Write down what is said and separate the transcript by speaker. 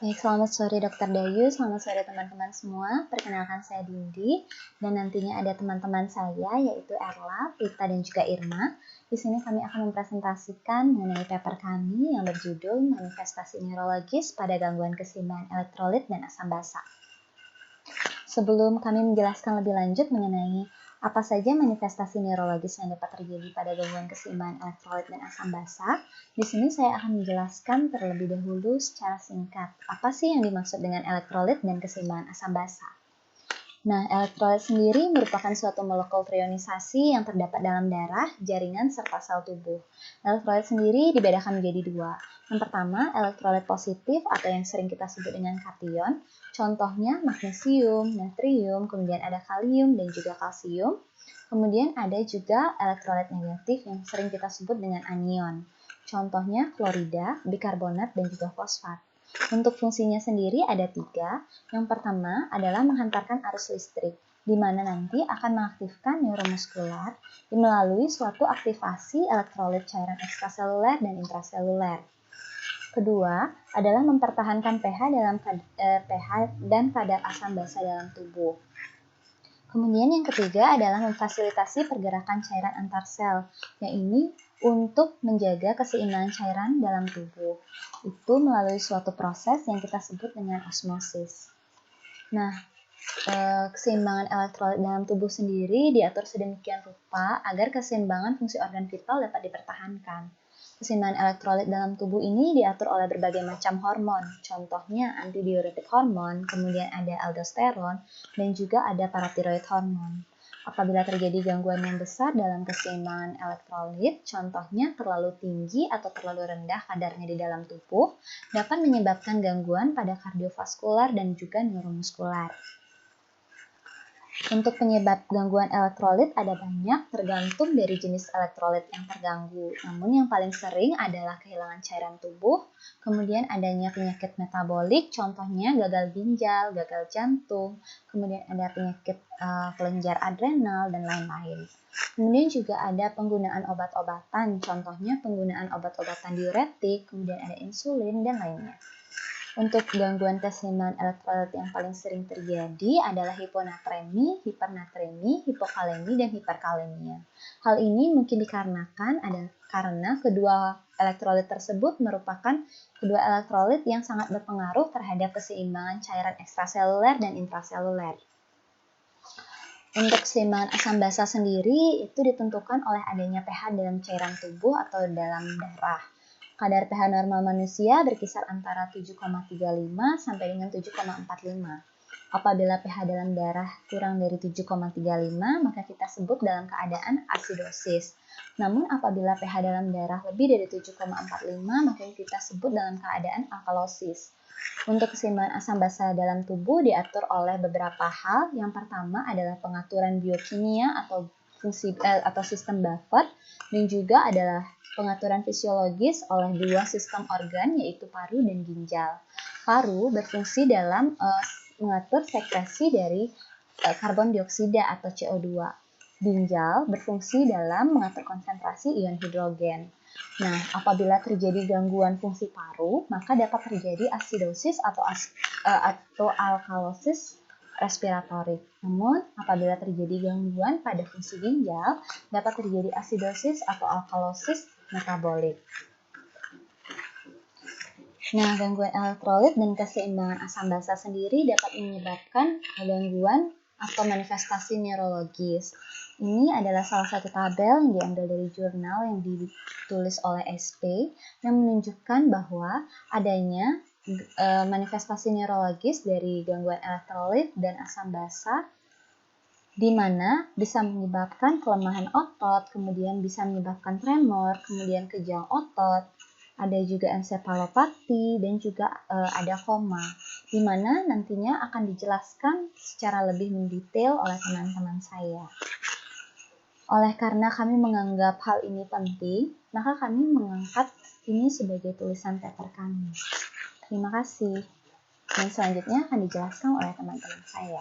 Speaker 1: Baik, selamat sore Dr. Dayu, selamat sore teman-teman semua. Perkenalkan saya Dindi, dan nantinya ada teman-teman saya yaitu Erla, Prita, dan juga Irma. Di sini kami akan mempresentasikan mengenai paper kami yang berjudul Manifestasi Neurologis pada Gangguan Keseimbangan Elektrolit dan Asam Basa. Sebelum kami menjelaskan lebih lanjut mengenai apa saja manifestasi neurologis yang dapat terjadi pada gangguan keseimbangan elektrolit dan asam basa, di sini saya akan menjelaskan terlebih dahulu secara singkat apa sih yang dimaksud dengan elektrolit dan keseimbangan asam basa. Nah, elektrolit sendiri merupakan suatu molekul trionisasi yang terdapat dalam darah, jaringan, serta sel tubuh. Elektrolit sendiri dibedakan menjadi dua. Yang pertama, elektrolit positif atau yang sering kita sebut dengan kation. Contohnya magnesium, natrium, kemudian ada kalium dan juga kalsium. Kemudian ada juga elektrolit negatif yang sering kita sebut dengan anion. Contohnya klorida, bikarbonat, dan juga fosfat. Untuk fungsinya sendiri ada 3. Yang pertama adalah menghantarkan arus listrik, di mana nanti akan mengaktifkan neuromuskular melalui suatu aktivasi elektrolit cairan ekstraseluler dan intraseluler. Kedua adalah mempertahankan pH dan kadar asam basa dalam tubuh. Kemudian yang ketiga adalah memfasilitasi pergerakan cairan antar sel, yang ini untuk menjaga keseimbangan cairan dalam tubuh. Itu melalui suatu proses yang kita sebut dengan osmosis. Nah, keseimbangan elektrolit dalam tubuh sendiri diatur sedemikian rupa agar keseimbangan fungsi organ vital dapat dipertahankan. Keseimbangan elektrolit dalam tubuh ini diatur oleh berbagai macam hormon, contohnya antidiuretik hormon, kemudian ada aldosteron, dan juga ada paratiroid hormon. Apabila terjadi gangguan yang besar dalam keseimbangan elektrolit, contohnya terlalu tinggi atau terlalu rendah kadarnya di dalam tubuh, dapat menyebabkan gangguan pada kardiovaskular dan juga neuromuskular. Untuk penyebab gangguan elektrolit ada banyak, tergantung dari jenis elektrolit yang terganggu. Namun yang paling sering adalah kehilangan cairan tubuh, kemudian adanya penyakit metabolik, contohnya gagal ginjal, gagal jantung, kemudian ada penyakit kelenjar adrenal, dan lain-lain. Kemudian juga ada penggunaan obat-obatan, contohnya penggunaan obat-obatan diuretik, kemudian ada insulin, dan lainnya. Untuk gangguan keseimbangan elektrolit yang paling sering terjadi adalah hiponatremi, hipernatremi, hipokalemi, dan hiperkalemia. Hal ini mungkin dikarenakan karena kedua elektrolit tersebut merupakan kedua elektrolit yang sangat berpengaruh terhadap keseimbangan cairan ekstraseluler dan intraseluler. Untuk keseimbangan asam basa sendiri itu ditentukan oleh adanya pH dalam cairan tubuh atau dalam darah. Kadar pH normal manusia berkisar antara 7,35 sampai dengan 7,45. Apabila pH dalam darah kurang dari 7,35, maka kita sebut dalam keadaan asidosis. Namun apabila pH dalam darah lebih dari 7,45, maka kita sebut dalam keadaan alkalosis. Untuk keseimbangan asam basa dalam tubuh diatur oleh beberapa hal. Yang pertama adalah pengaturan biokimia atau sistem Buffer, dan juga adalah pengaturan fisiologis oleh dua sistem organ yaitu paru dan ginjal. Paru berfungsi dalam mengatur sekresi dari karbon dioksida atau CO2. Ginjal berfungsi dalam mengatur konsentrasi ion hidrogen. Nah, apabila terjadi gangguan fungsi paru, maka dapat terjadi asidosis atau alkalosis respiratorik. Namun, apabila terjadi gangguan pada fungsi ginjal, dapat terjadi asidosis atau alkalosis metabolik. Nah, gangguan elektrolit dan keseimbangan asam basa sendiri dapat menyebabkan gangguan atau manifestasi neurologis. Ini adalah salah satu tabel yang diambil dari jurnal yang ditulis oleh SP yang menunjukkan bahwa adanya manifestasi neurologis dari gangguan elektrolit dan asam basa di mana bisa menyebabkan kelemahan otot, kemudian bisa menyebabkan tremor, kemudian kejang otot, ada juga ensefalopati, dan juga ada koma, di mana nantinya akan dijelaskan secara lebih mendetail oleh teman-teman saya. Oleh karena kami menganggap hal ini penting, maka kami mengangkat ini sebagai tulisan paper kami. Terima kasih. Dan selanjutnya akan dijelaskan oleh teman-teman saya.